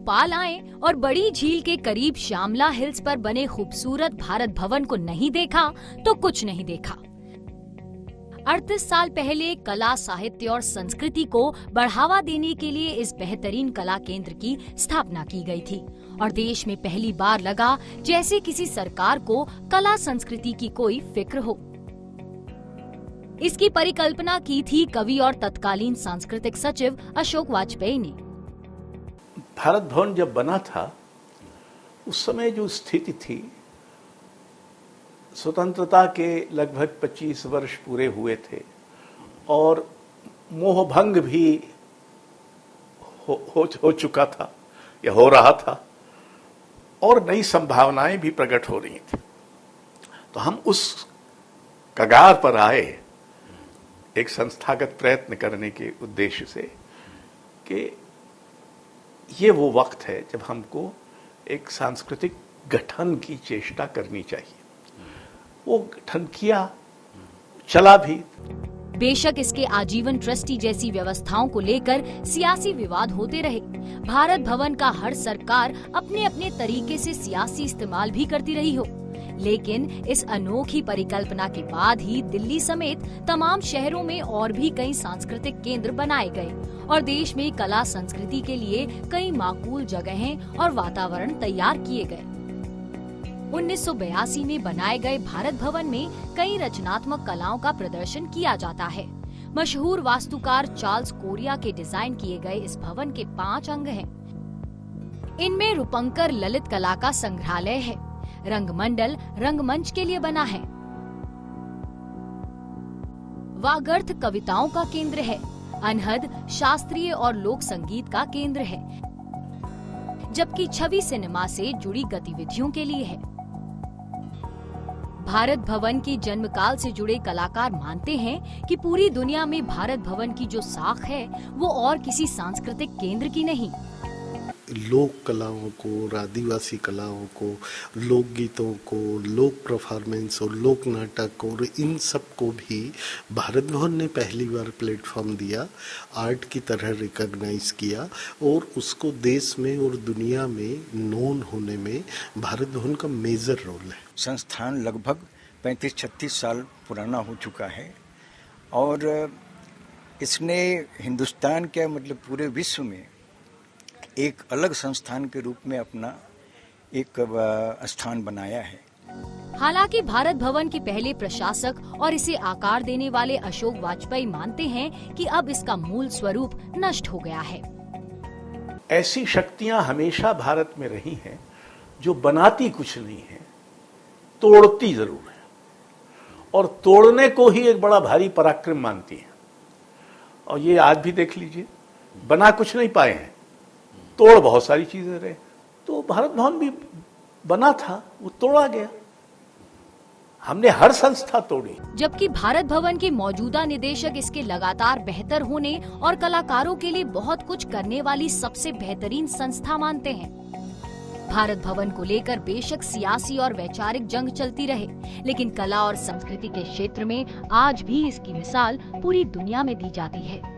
भोपाल आए और बड़ी झील के करीब श्यामला हिल्स पर बने खूबसूरत भारत भवन को नहीं देखा तो कुछ नहीं देखा। 38 साल पहले कला, साहित्य और संस्कृति को बढ़ावा देने के लिए इस बेहतरीन कला केंद्र की स्थापना की गई थी और देश में पहली बार लगा जैसे किसी सरकार को कला संस्कृति की कोई फिक्र हो। इसकी परिकल्पना की थी कवि और तत्कालीन सांस्कृतिक सचिव अशोक वाजपेयी ने। भारत भवन जब बना था उस समय जो स्थिति थी, स्वतंत्रता के लगभग 25 वर्ष पूरे हुए थे और मोहभंग भी हो चुका था या हो रहा था और नई संभावनाएं भी प्रकट हो रही थी। तो हम उस कगार पर आए एक संस्थागत प्रयत्न करने के उद्देश्य से कि ये वो वक्त है जब हमको एक सांस्कृतिक गठन की चेष्टा करनी चाहिए। वो गठन किया, चला भी। बेशक इसके आजीवन ट्रस्टी जैसी व्यवस्थाओं को लेकर सियासी विवाद होते रहे। भारत भवन का हर सरकार अपने अपने तरीके से सियासी इस्तेमाल भी करती रही हो, लेकिन इस अनोखी परिकल्पना के बाद ही दिल्ली समेत तमाम शहरों में और भी कई सांस्कृतिक केंद्र बनाए गए और देश में कला संस्कृति के लिए कई माकूल जगहें और वातावरण तैयार किए गए। 1982 में बनाए गए भारत भवन में कई रचनात्मक कलाओं का प्रदर्शन किया जाता है। मशहूर वास्तुकार चार्ल्स कोरिया के डिजाइन किए गए इस भवन के 5 अंग हैं। इनमें रूपंकर ललित कला का संग्रहालय है, रंगमंडल रंगमंच के लिए बना है, वागर्थ कविताओं का केंद्र है, अनहद शास्त्रीय और लोक संगीत का केंद्र है, जबकि छवि सिनेमा से जुड़ी गतिविधियों के लिए है। भारत भवन की जन्मकाल से जुड़े कलाकार मानते हैं कि पूरी दुनिया में भारत भवन की जो साख है वो और किसी सांस्कृतिक केंद्र की नहीं। लोक कलाओं को, आदिवासी कलाओं को, लोकगीतों को, लोक परफॉर्मेंस और लोक नाटक और इन सब को भी भारत भवन ने पहली बार प्लेटफॉर्म दिया, आर्ट की तरह रिकॉग्नाइज किया और उसको देश में और दुनिया में नोन होने में भारत भवन का मेजर रोल है। संस्थान लगभग 35-36 साल पुराना हो चुका है और इसने हिंदुस्तान के मतलब पूरे विश्व में एक अलग संस्थान के रूप में अपना एक स्थान बनाया है। हालांकि भारत भवन के पहले प्रशासक और इसे आकार देने वाले अशोक वाजपेयी मानते हैं कि अब इसका मूल स्वरूप नष्ट हो गया है। ऐसी शक्तियां हमेशा भारत में रही हैं जो बनाती कुछ नहीं है, तोड़ती जरूर है और तोड़ने को ही एक बड़ा भारी पराक्रम मानती है। और ये आज भी देख लीजिए, बना कुछ नहीं पाए हैं, तोड़ बहुत सारी चीजें रहे। तो भारत भवन भी बना था, वो तोड़ा गया। हमने हर संस्था तोड़ी। जबकि भारत भवन के मौजूदा निदेशक इसके लगातार बेहतर होने और कलाकारों के लिए बहुत कुछ करने वाली सबसे बेहतरीन संस्था मानते हैं। भारत भवन को लेकर बेशक सियासी और वैचारिक जंग चलती रहे, लेकिन कला और संस्कृति के क्षेत्र में आज भी इसकी मिसाल पूरी दुनिया में दी जाती है।